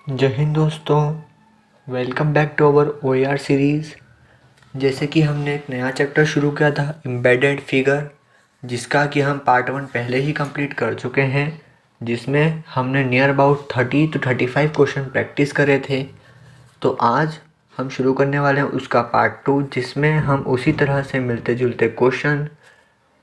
जय हिंद दोस्तों। Welcome back to our OER series. जैसे कि हमने एक नया चैप्टर शुरू किया था एम्बेडेड फिगर, जिसका कि हम पार्ट 1 पहले ही कंप्लीट कर चुके हैं, जिसमें हमने near about 30 to 35 question practice करे थे। तो आज हम शुरू करने वाले हैं उसका पार्ट 2, जिसमें हम उसी तरह से मिलते जुलते क्वेश्चन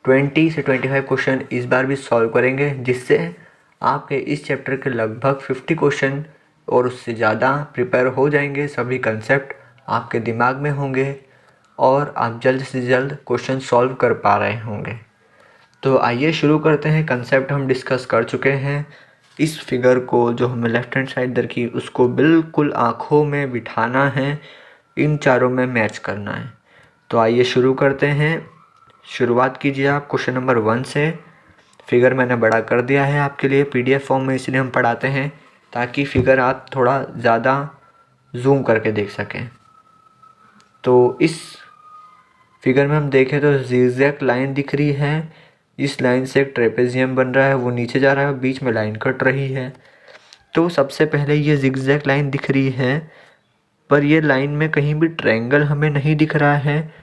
20 से 25 क्वेश्चन इस बार भी सॉल्व करेंगे, जिससे आपके इस चैप्टर के लगभग 50 क्वेश्चन और उससे ज़्यादा प्रिपेयर हो जाएंगे। सभी कंसेप्ट आपके दिमाग में होंगे और आप जल्द से जल्द क्वेश्चन सॉल्व कर पा रहे होंगे। तो आइए शुरू करते हैं। कंसेप्ट हम डिस्कस कर चुके हैं। इस फिगर को जो हमें लेफ्ट हैंड साइड रखी उसको बिल्कुल आँखों में बिठाना है, इन चारों में मैच करना है। तो आइए शुरू करते हैं। शुरुआत कीजिए आप क्वेश्चन नंबर 1 से। फिगर मैंने बड़ा कर दिया है आपके लिए PDF फॉर्म में, इसलिए हम पढ़ाते हैं ताकि फिगर आप थोड़ा ज़्यादा जूम करके देख सकें। तो इस फिगर में हम देखें तो ज़िगज़ैग लाइन दिख रही है। इस लाइन से एक ट्रेपेजियम बन रहा है, वो नीचे जा रहा है और बीच में लाइन कट रही है। तो सबसे पहले ये ज़िगज़ैग लाइन दिख रही है, पर ये लाइन में कहीं भी ट्रायंगल हमें नहीं दिख रहा है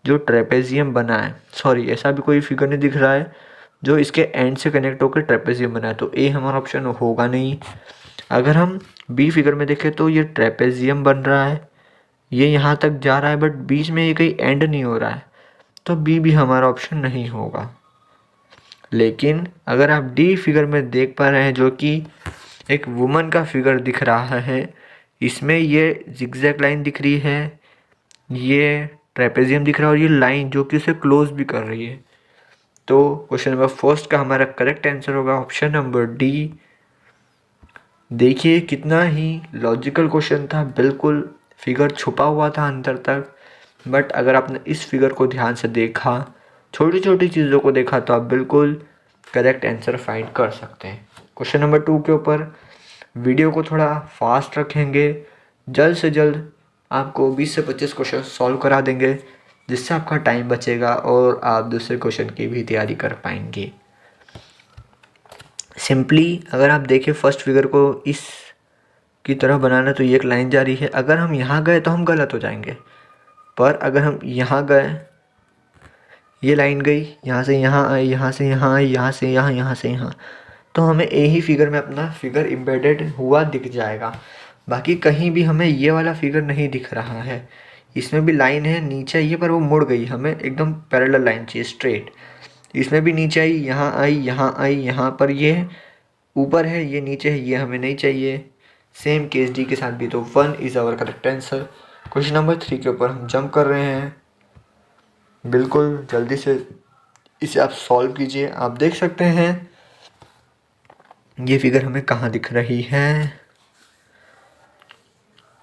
जो ट्रेपेजियम बना है। सॉरी, ऐसा भी कोई फिगर नहीं दिख रहा है जो इसके एंड से कनेक्ट होकर ट्रेपेजियम बना है। तो ए हमारा ऑप्शन होगा नहीं। अगर हम बी फिगर में देखें तो ये ट्रेपेजियम बन रहा है, ये यहाँ तक जा रहा है, बट बीच में ये कहीं एंड नहीं हो रहा है, तो बी भी हमारा ऑप्शन नहीं होगा। लेकिन अगर आप डी फिगर में देख पा रहे हैं, जो कि एक वुमन का फिगर दिख रहा है, इसमें ये जिगजैग लाइन दिख रही है, ये ट्रेपेजियम दिख रहा है और ये लाइन जो कि उसे क्लोज भी कर रही है। तो क्वेश्चन नंबर फर्स्ट का हमारा करेक्ट आंसर होगा ऑप्शन नंबर डी। देखिए कितना ही लॉजिकल क्वेश्चन था, बिल्कुल फिगर छुपा हुआ था अंदर तक, बट अगर आपने इस फिगर को ध्यान से देखा, छोटी छोटी चीज़ों को देखा, तो आप बिल्कुल करेक्ट आंसर फाइंड कर सकते हैं। क्वेश्चन नंबर 2 के ऊपर वीडियो को थोड़ा फास्ट रखेंगे, जल्द से जल्द आपको 20 से 25 क्वेश्चन सॉल्व करा देंगे, जिससे आपका टाइम बचेगा और आप दूसरे क्वेश्चन की भी तैयारी कर पाएंगे। सिंपली अगर आप देखें फर्स्ट फिगर को इस की तरह बनाना, तो ये एक लाइन जा रही है। अगर हम यहाँ गए तो हम गलत हो जाएंगे, पर अगर हम यहाँ गए, ये लाइन गई, यहाँ से यहाँ आई, यहाँ से यहाँ आई, यहाँ से यहाँ, यहाँ से यहाँ, तो हमें एक ही फिगर में अपना फिगर एम्बेडेड हुआ दिख जाएगा। बाकी कहीं भी हमें ये वाला फिगर नहीं दिख रहा है। इसमें भी लाइन है, नीचे आई है पर वो मुड़ गई, हमें एकदम पैरेलल लाइन चाहिए, स्ट्रेट। इसमें भी नीचे आई, यहाँ आई, यहाँ आई, यहाँ पर ये ऊपर है, ये नीचे है, ये हमें नहीं चाहिए। सेम केस डी के साथ भी। तो 1 is our correct answer. Question number 3 के ऊपर हम जंप कर रहे हैं। बिल्कुल जल्दी से इसे आप सॉल्व कीजिए। आप देख सकते हैं ये फिगर हमें कहाँ दिख रही है।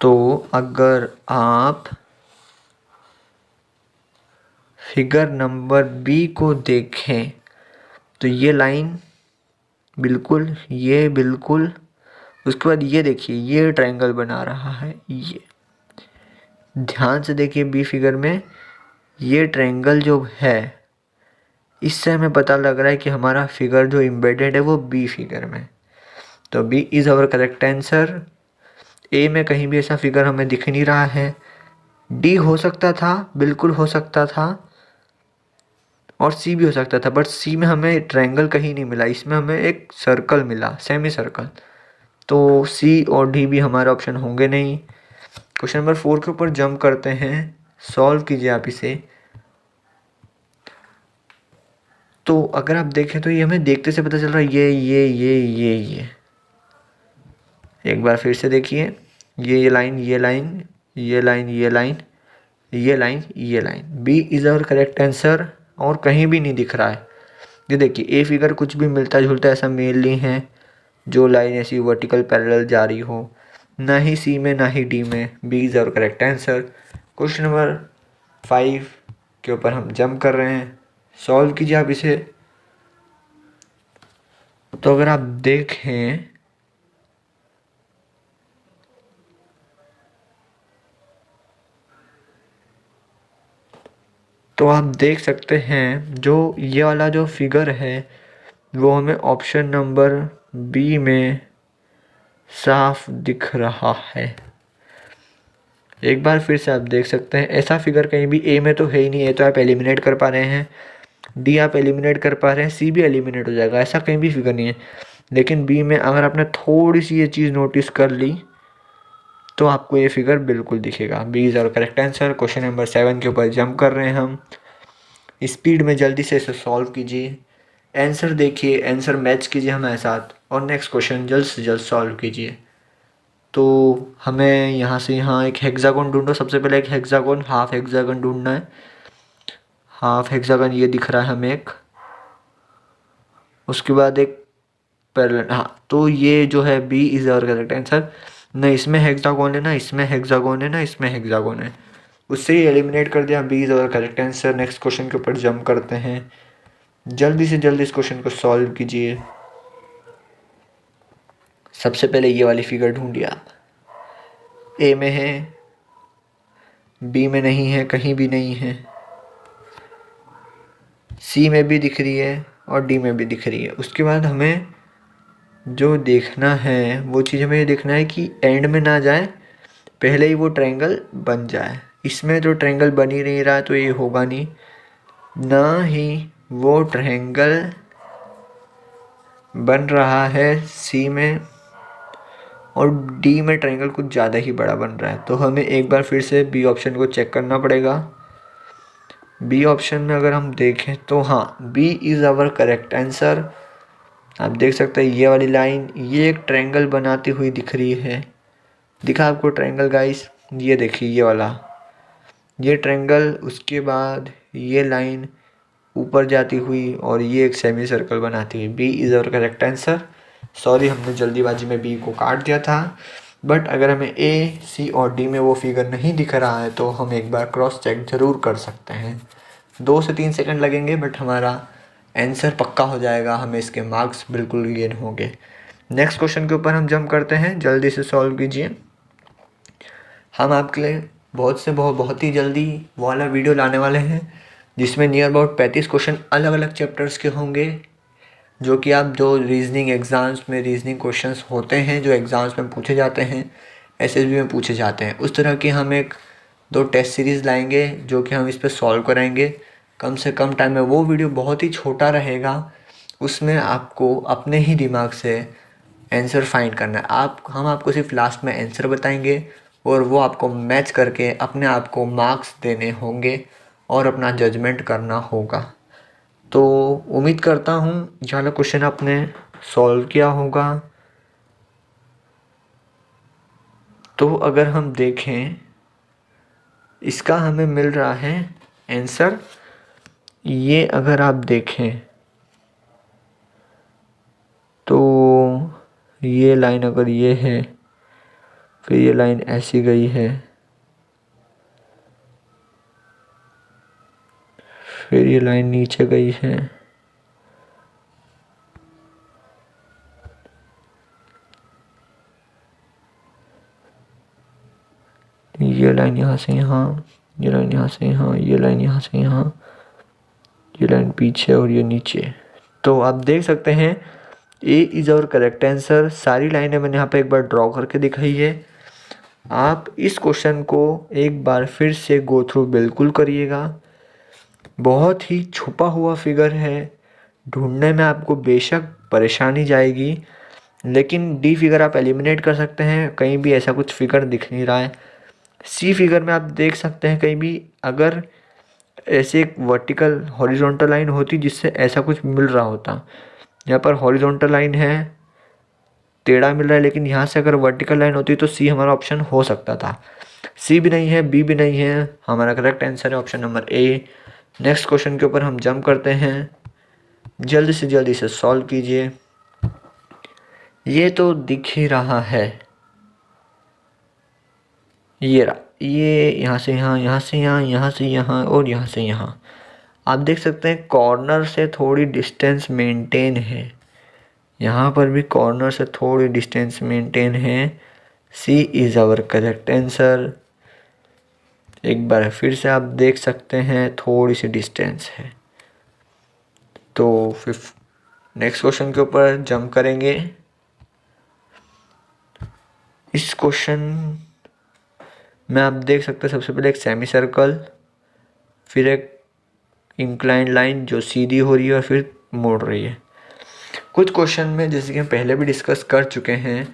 तो अगर आप फिगर नंबर बी को देखें तो ये लाइन बिल्कुल, ये बिल्कुल, उसके बाद ये देखिए ये ट्रायंगल बना रहा है। ये ध्यान से देखिए बी फिगर में ये ट्रायंगल जो है, इससे हमें पता लग रहा है कि हमारा फिगर जो एम्बेडेड है वो बी फिगर में। तो B is our correct answer. A में कहीं भी ऐसा फिगर हमें दिख नहीं रहा है। डी हो सकता था, बिल्कुल हो सकता था, और सी भी हो सकता था, बट सी में हमें ट्रायंगल कहीं नहीं मिला, इसमें हमें एक सर्कल मिला, सेमी सर्कल। तो सी और डी भी हमारे ऑप्शन होंगे नहीं। क्वेश्चन नंबर 4 के ऊपर जंप करते हैं। सॉल्व कीजिए आप इसे। तो अगर आप देखें तो ये हमें देखते से पता चल रहा है, ये एक बार फिर से देखिए, ये लाइन, ये लाइन, ये लाइन, ये लाइन, ये लाइन, ये लाइन। B is our correct answer. और कहीं भी नहीं दिख रहा है। ये देखिए ए फिगर कुछ भी मिलता जुलता ऐसा मेल नहीं है जो लाइन ऐसी वर्टिकल पैरेलल जा रही हो, ना ही सी में ना ही डी में। B is our correct answer. Question number 5 के ऊपर हम जंप कर रहे हैं। सॉल्व कीजिए आप इसे। तो अगर आप देखें तो आप देख सकते हैं जो ये वाला जो फिगर है वो हमें ऑप्शन नंबर बी में साफ दिख रहा है। एक बार फिर से आप देख सकते हैं, ऐसा फिगर कहीं भी ए में तो है ही नहीं। ए तो आप एलिमिनेट कर पा रहे हैं, डी आप एलिमिनेट कर पा रहे हैं, सी भी एलिमिनेट हो जाएगा, ऐसा कहीं भी फिगर नहीं है। लेकिन बी में अगर आपने थोड़ी सी ये चीज़ नोटिस कर ली तो आपको ये फिगर बिल्कुल दिखेगा। B is our correct answer. Question number 7 के ऊपर जंप कर रहे हैं हम। स्पीड में जल्दी से इसे सॉल्व कीजिए, आंसर देखिए, आंसर मैच कीजिए हमारे साथ और नेक्स्ट क्वेश्चन जल्द से जल्द सॉल्व कीजिए। तो हमें यहाँ से यहाँ एक हेक्सागोन ढूंढो। सबसे पहले एक हेक्सागोन, हाफ हेक्सागोन ढूंढना है। हाफ हेक्सागोन ये दिख रहा है हमें एक। उसके बाद एक पैरेलल, हाँ तो ये जो है B is our correct answer. ना इसमें हेक्सागोन है, ना इसमें हेक्सागोन है, ना इसमें हेक्सागोन है, उससे ही एलिमिनेट कर दिया। B is our correct answer. Next question के ऊपर जंप करते हैं। जल्दी से जल्दी इस क्वेश्चन को सॉल्व कीजिए। सबसे पहले ये वाली फिगर ढूंढिए आप। ए में है, बी में नहीं है, कहीं भी नहीं है, सी में भी दिख रही है और डी में भी दिख रही है। उसके बाद हमें जो देखना है वो चीज़ हमें ये देखना है कि एंड में ना जाए, पहले ही वो ट्रायंगल बन जाए। इसमें जो ट्रायंगल बन ही नहीं रहा तो ये होगा नहीं, ना ही वो ट्रायंगल बन रहा है सी में, और डी में ट्रायंगल कुछ ज़्यादा ही बड़ा बन रहा है। तो हमें एक बार फिर से बी ऑप्शन को चेक करना पड़ेगा। बी ऑप्शन में अगर हम देखें तो हाँ, B is our correct answer. आप देख सकते हैं ये वाली लाइन, ये एक ट्रायंगल बनाती हुई दिख रही है। दिखा आपको ट्रायंगल गाइस? ये देखिए ये वाला, ये ट्रायंगल, उसके बाद ये लाइन ऊपर जाती हुई और ये एक सेमी सर्कल बनाती हुई। B is our correct answer. Sorry, हमने जल्दीबाजी में बी को काट दिया था, बट अगर हमें ए, सी और डी में वो फिगर नहीं दिख रहा है तो हम एक बार क्रॉस चेक ज़रूर कर सकते हैं। 2 से 3 सेकंड लगेंगे बट हमारा आंसर पक्का हो जाएगा, हमें इसके मार्क्स बिल्कुल गेन होंगे। नेक्स्ट क्वेश्चन के ऊपर हम जंप करते हैं, जल्दी से सॉल्व कीजिए। हम आपके लिए बहुत ही जल्दी वो वाला वीडियो लाने वाले हैं जिसमें नियर अबाउट 35 क्वेश्चन अलग अलग चैप्टर्स के होंगे, जो कि आप जो रीजनिंग एग्ज़ाम्स में रीजनिंग क्वेश्चंस होते हैं, जो एग्ज़ाम्स में पूछे जाते हैं, एसएसबी में पूछे जाते हैं, उस तरह की हम एक 2 टेस्ट सीरीज़ लाएंगे जो कि हम इस पर सॉल्व कराएंगे कम से कम टाइम में। वो वीडियो बहुत ही छोटा रहेगा, उसमें आपको अपने ही दिमाग से आंसर फाइंड करना है। हम आपको सिर्फ लास्ट में आंसर बताएंगे और वो आपको मैच करके अपने आप को मार्क्स देने होंगे और अपना जजमेंट करना होगा। तो उम्मीद करता हूँ ये वाला क्वेश्चन आपने सॉल्व किया होगा। तो अगर हम देखें, इसका हमें मिल रहा है आंसर, ये अगर आप देखें तो ये लाइन अगर ये है, फिर ये लाइन ऐसी गई है, फिर ये लाइन नीचे गई है, ये लाइन यहाँ से यहाँ, ये लाइन यहाँ से यहाँ, ये लाइन यहाँ से यहाँ, ये लाइन पीछे और ये नीचे। तो आप देख सकते हैं A is our correct answer. सारी लाइनें मैंने यहाँ पे एक बार ड्रॉ करके दिखाई है। आप इस क्वेश्चन को एक बार फिर से गो थ्रू बिल्कुल करिएगा। बहुत ही छुपा हुआ फिगर है, ढूंढने में आपको बेशक परेशानी जाएगी, लेकिन डी फिगर आप एलिमिनेट कर सकते हैं, कहीं भी ऐसा कुछ फिगर दिख नहीं रहा है। सी फिगर में आप देख सकते हैं कहीं भी अगर ऐसे एक वर्टिकल हॉरिजॉन्टल लाइन होती जिससे ऐसा कुछ मिल रहा होता। यहाँ पर हॉरिजॉन्टल लाइन है, टेढ़ा मिल रहा है, लेकिन यहाँ से अगर वर्टिकल लाइन होती तो सी हमारा ऑप्शन हो सकता था। सी भी नहीं है, बी भी नहीं है, हमारा करेक्ट आंसर है option number A. Next question के ऊपर हम जंप करते हैं, जल्दी से जल्दी से सॉल्व कीजिए। ये तो दिख ही रहा है, ये यहाँ से यहाँ, यहाँ से यहाँ, यहाँ से यहाँ और यहाँ से यहाँ। आप देख सकते हैं कॉर्नर से थोड़ी डिस्टेंस मेंटेन है, यहाँ पर भी कॉर्नर से थोड़ी डिस्टेंस मेंटेन है। सी इज़ आवर करेक्ट आंसर। एक बार फिर से आप देख सकते हैं थोड़ी सी डिस्टेंस है। तो फिर नेक्स्ट क्वेश्चन के ऊपर जंप करेंगे। इस क्वेश्चन में आप देख सकते हैं सबसे पहले एक सेमी सर्कल, फिर एक इंक्लाइंड लाइन जो सीधी हो रही है और फिर मोड़ रही है। कुछ क्वेश्चन में जैसे कि हम पहले भी डिस्कस कर चुके हैं,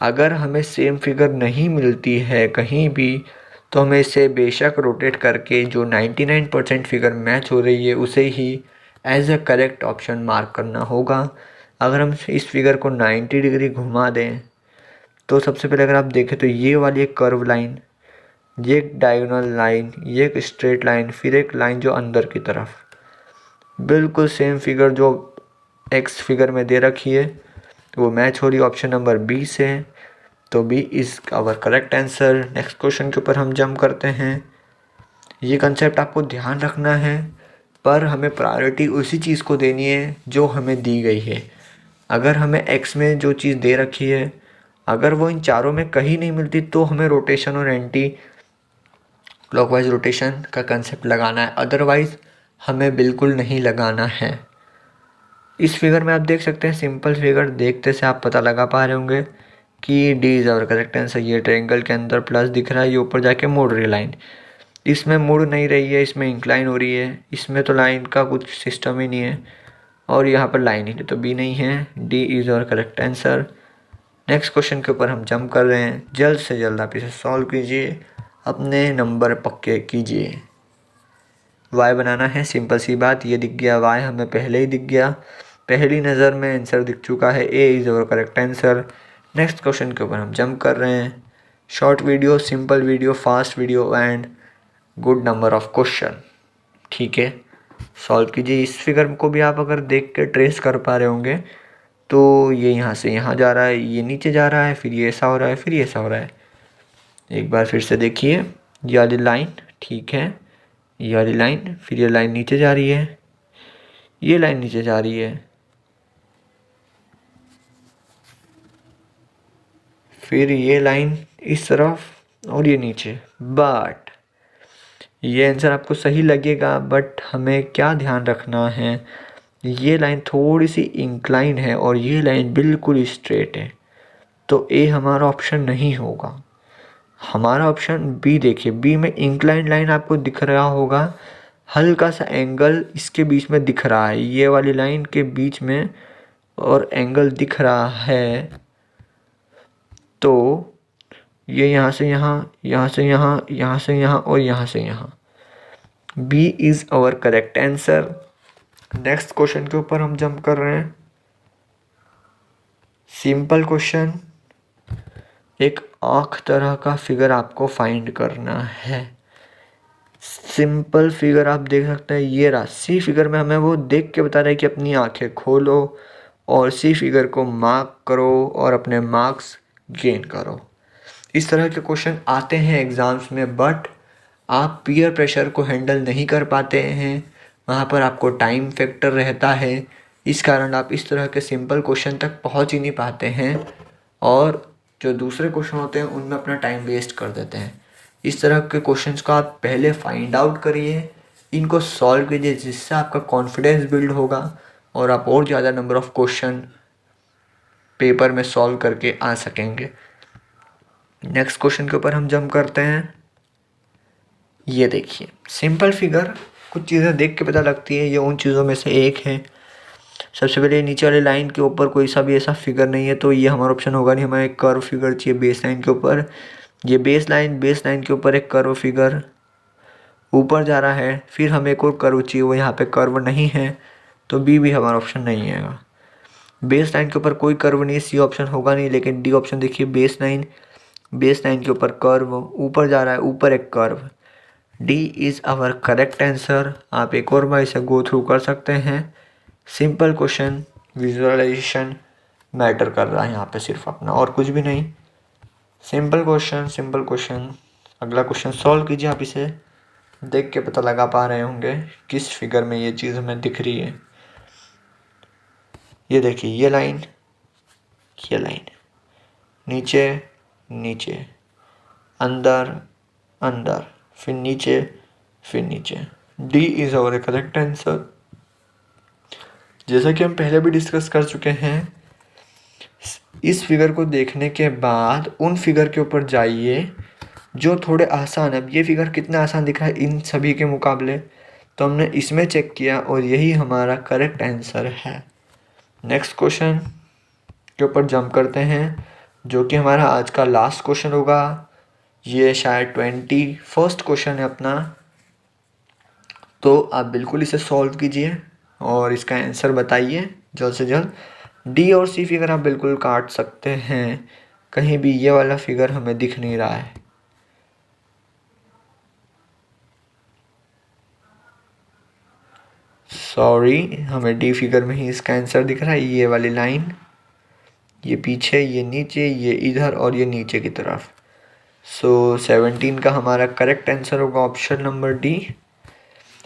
अगर हमें सेम फिगर नहीं मिलती है कहीं भी तो हमें इसे बेशक रोटेट करके जो 99% फिगर मैच हो रही है उसे ही as a correct option mark करना होगा। अगर हम इस फिगर को 90 डिग्री घुमा दें तो सबसे पहले अगर आप देखें तो ये वाली एक कर्व लाइन, ये एक डायगोनल लाइन, ये एक स्ट्रेट लाइन, फिर एक लाइन जो अंदर की तरफ, बिल्कुल सेम फिगर जो एक्स फिगर में दे रखी है वो मैच हो रही ऑप्शन नंबर बी से। तो B is our correct answer. Next question के ऊपर हम जंप करते हैं। ये कंसेप्ट आपको ध्यान रखना है, पर हमें प्रायोरिटी उसी चीज़ को देनी है जो हमें दी गई है। अगर हमें एक्स में जो चीज़ दे रखी है अगर वो इन चारों में कहीं नहीं मिलती तो हमें रोटेशन और एंटी क्लॉकवाइज रोटेशन का कंसेप्ट लगाना है, अदरवाइज़ हमें बिल्कुल नहीं लगाना है। इस फिगर में आप देख सकते हैं, सिंपल फिगर देखते से आप पता लगा पा रहे होंगे कि D is our correct answer. ये ट्रायंगल के अंदर प्लस दिख रहा है, ये ऊपर जाके मुड़ रही लाइन, इसमें मुड़ नहीं रही है, इसमें इंक्लाइन हो रही है, इसमें तो लाइन का कुछ सिस्टम ही नहीं है और यहाँ पर लाइन ही नहीं, तो बी नहीं है, D is our correct answer. Next question के ऊपर हम जंप कर रहे हैं। जल्द से जल्द आप इसे सॉल्व कीजिए, अपने नंबर पक्के कीजिए। y बनाना है, सिंपल सी बात, ये दिख गया y हमें पहले ही दिख गया, पहली नज़र में आंसर दिख चुका है, A is our correct answer. Next question के ऊपर हम जंप कर रहे हैं। Short video, simple video, fast video and good number of question. ठीक है, सॉल्व कीजिए। इस फिगर को भी आप अगर देख के ट्रेस कर पा रहे होंगे तो ये यहाँ से यहाँ जा रहा है, ये नीचे जा रहा है, फिर ये ऐसा हो रहा है, फिर ये ऐसा हो रहा है। एक बार फिर से देखिए, ये वाली लाइन, ठीक है, ये वाली लाइन, फिर ये लाइन नीचे जा रही है, ये लाइन नीचे जा रही है, फिर ये लाइन इस तरफ और ये नीचे। बट ये आंसर आपको सही लगेगा, बट हमें क्या ध्यान रखना है, ये लाइन थोड़ी सी इंक्लाइन है और ये लाइन बिल्कुल स्ट्रेट है, तो ए हमारा ऑप्शन नहीं होगा। हमारा ऑप्शन बी देखिए, बी में इंक्लाइन लाइन आपको दिख रहा होगा, हल्का सा एंगल इसके बीच में दिख रहा है, ये वाली लाइन के बीच में और एंगल दिख रहा है, तो ये यहाँ से यहाँ, यहाँ से यहाँ, यहाँ से यहाँ और यहाँ से यहाँ। B is our correct answer. Next question के ऊपर हम जंप कर रहे हैं। सिंपल क्वेश्चन, एक आँख तरह का फिगर आपको फाइंड करना है। सिंपल फिगर आप देख सकते हैं, ये रहा। सी फिगर में हमें वो देख के बता रहा है कि अपनी आंखें खोलो और सी फिगर को मार्क करो और अपने मार्क्स गेन करो। इस तरह के क्वेश्चन आते हैं एग्ज़ाम्स में, बट आप पीयर प्रेशर को हैंडल नहीं कर पाते हैं, वहाँ पर आपको टाइम फैक्टर रहता है, इस कारण आप इस तरह के सिंपल क्वेश्चन तक पहुँच ही नहीं पाते हैं और जो दूसरे क्वेश्चन होते हैं उनमें अपना टाइम वेस्ट कर देते हैं। इस तरह के क्वेश्चंस को आप पहले फाइंड आउट करिए, इनको सॉल्व कीजिए, जिससे आपका कॉन्फिडेंस बिल्ड होगा और आप और ज़्यादा नंबर ऑफ़ क्वेश्चन पेपर में सॉल्व करके आ सकेंगे। नेक्स्ट क्वेश्चन के ऊपर हम जंप करते हैं। ये देखिए, सिंपल फिगर, कुछ चीज़ें देख के पता लगती है, ये उन चीज़ों में से एक है। सबसे पहले नीचे वाली लाइन के ऊपर कोई सा भी ऐसा फिगर नहीं है, तो ये हमारा ऑप्शन होगा नहीं, हमें एक कर्व फिगर चाहिए बेस लाइन के ऊपर। ये बेस लाइन के ऊपर एक कर्व फिगर ऊपर जा रहा है, फिर हमें एक और कर्व चाहिए, वो यहाँ पे कर्व नहीं है, तो बी भी हमारा ऑप्शन नहीं है। बेस लाइन के ऊपर कोई कर्व नहीं, सी ऑप्शन होगा नहीं, लेकिन डी ऑप्शन देखिए, बेस लाइन के ऊपर कर्व ऊपर जा रहा है, ऊपर एक curve, D is our correct answer. आप एक और बार इसे गो थ्रू कर सकते हैं। सिंपल क्वेश्चन, विजुअलाइजेशन मैटर कर रहा है यहाँ पे सिर्फ अपना, और कुछ भी नहीं। Simple question. अगला क्वेश्चन सॉल्व कीजिए, आप इसे देख के पता लगा पा रहे होंगे किस फिगर में ये चीज़ हमें दिख रही है। ये देखिए, ये लाइन नीचे, अंदर, फिर नीचे। D is our correct answer. जैसा कि हम पहले भी डिस्कस कर चुके हैं, इस फिगर को देखने के बाद उन फिगर के ऊपर जाइए जो थोड़े आसान है। अब ये फिगर कितना आसान दिख रहा है इन सभी के मुकाबले, तो हमने इसमें चेक किया और यही हमारा करेक्ट आंसर है। नेक्स्ट क्वेश्चन के ऊपर जंप करते हैं, जो कि हमारा आज का लास्ट क्वेश्चन होगा। ये शायद 21st क्वेश्चन है अपना, तो आप बिल्कुल इसे सॉल्व कीजिए और इसका आंसर बताइए जल्द से जल्द। डी और सी फिगर आप बिल्कुल काट सकते हैं, कहीं भी ये वाला फिगर हमें दिख नहीं रहा है। सॉरी, हमें डी फिगर में ही इसका आंसर दिख रहा है। ये वाली लाइन, ये पीछे, ये नीचे, ये इधर और ये नीचे की तरफ। सो 17 का हमारा करेक्ट आंसर होगा ऑप्शन नंबर डी।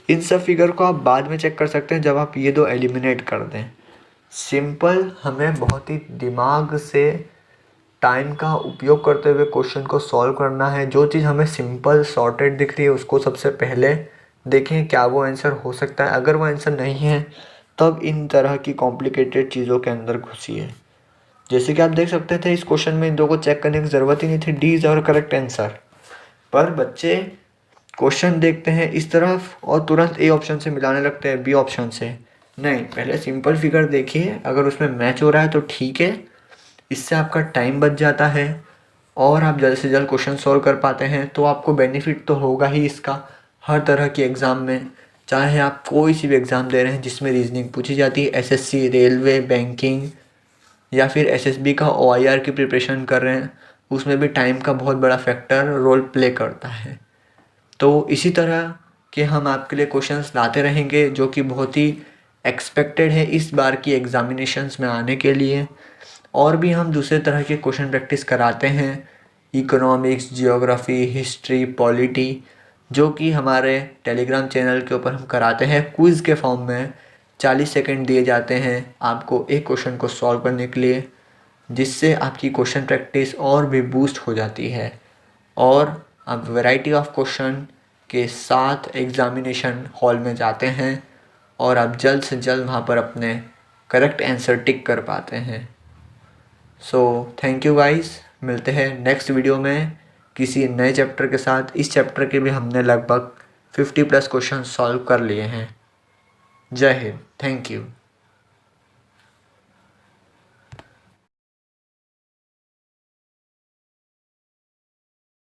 इन सब फिगर को आप बाद में चेक कर सकते हैं जब आप ये दो एलिमिनेट कर दें। सिंपल हमें बहुत ही दिमाग से टाइम का उपयोग करते हुए क्वेश्चन को सॉल्व करना है। जो चीज़ हमें सिंपल सॉर्टेड दिख रही है उसको सबसे पहले देखें क्या वो आंसर हो सकता है। अगर वो आंसर नहीं है तब इन तरह की कॉम्प्लिकेटेड चीज़ों के अंदर घुसिए। जैसे कि आप देख सकते थे इस क्वेश्चन में इन दो को चेक करने की ज़रूरत ही नहीं थी, D is our correct answer. पर बच्चे क्वेश्चन देखते हैं इस तरफ और तुरंत ए ऑप्शन से मिलाने लगते हैं बी ऑप्शन से। नहीं, पहले सिंपल फिगर देखिए, अगर उसमें मैच हो रहा है तो ठीक है, इससे आपका टाइम बच जाता है और आप जल्द से जल्द क्वेश्चन सॉल्व कर पाते हैं। तो आपको बेनिफिट तो होगा ही इसका हर तरह के एग्ज़ाम में, चाहे आप कोई सी भी एग्ज़ाम दे रहे हैं जिसमें रीजनिंग पूछी जाती है, एसएससी, रेलवे, बैंकिंग या फिर एसएसबी का ओआईआर की प्रिपरेशन कर रहे हैं, उसमें भी टाइम का बहुत बड़ा फैक्टर रोल प्ले करता है। तो इसी तरह के हम आपके लिए क्वेश्चंस लाते रहेंगे जो कि बहुत ही एक्सपेक्टेड है इस बार की एग्ज़ामिनेशंस में आने के लिए। और भी हम दूसरे तरह के क्वेश्चन प्रैक्टिस कराते हैं, इकोनॉमिक्स, जियोग्राफी, हिस्ट्री, पॉलिटी, जो कि हमारे टेलीग्राम चैनल के ऊपर हम कराते हैं क्विज़ के फॉर्म में। 40 सेकंड दिए जाते हैं आपको एक क्वेश्चन को सॉल्व करने के लिए, जिससे आपकी क्वेश्चन प्रैक्टिस और भी बूस्ट हो जाती है और आप वैरायटी ऑफ क्वेश्चन के साथ एग्ज़ामिनेशन हॉल में जाते हैं और आप जल्द से जल्द वहाँ पर अपने करेक्ट आंसर टिक कर पाते हैं। सो थैंक यू गाइस, मिलते हैं नेक्स्ट वीडियो में किसी नए चैप्टर के साथ। इस चैप्टर के भी हमने लगभग 50+ क्वेश्चन सॉल्व कर लिए हैं। जय हिंद, थैंक यू।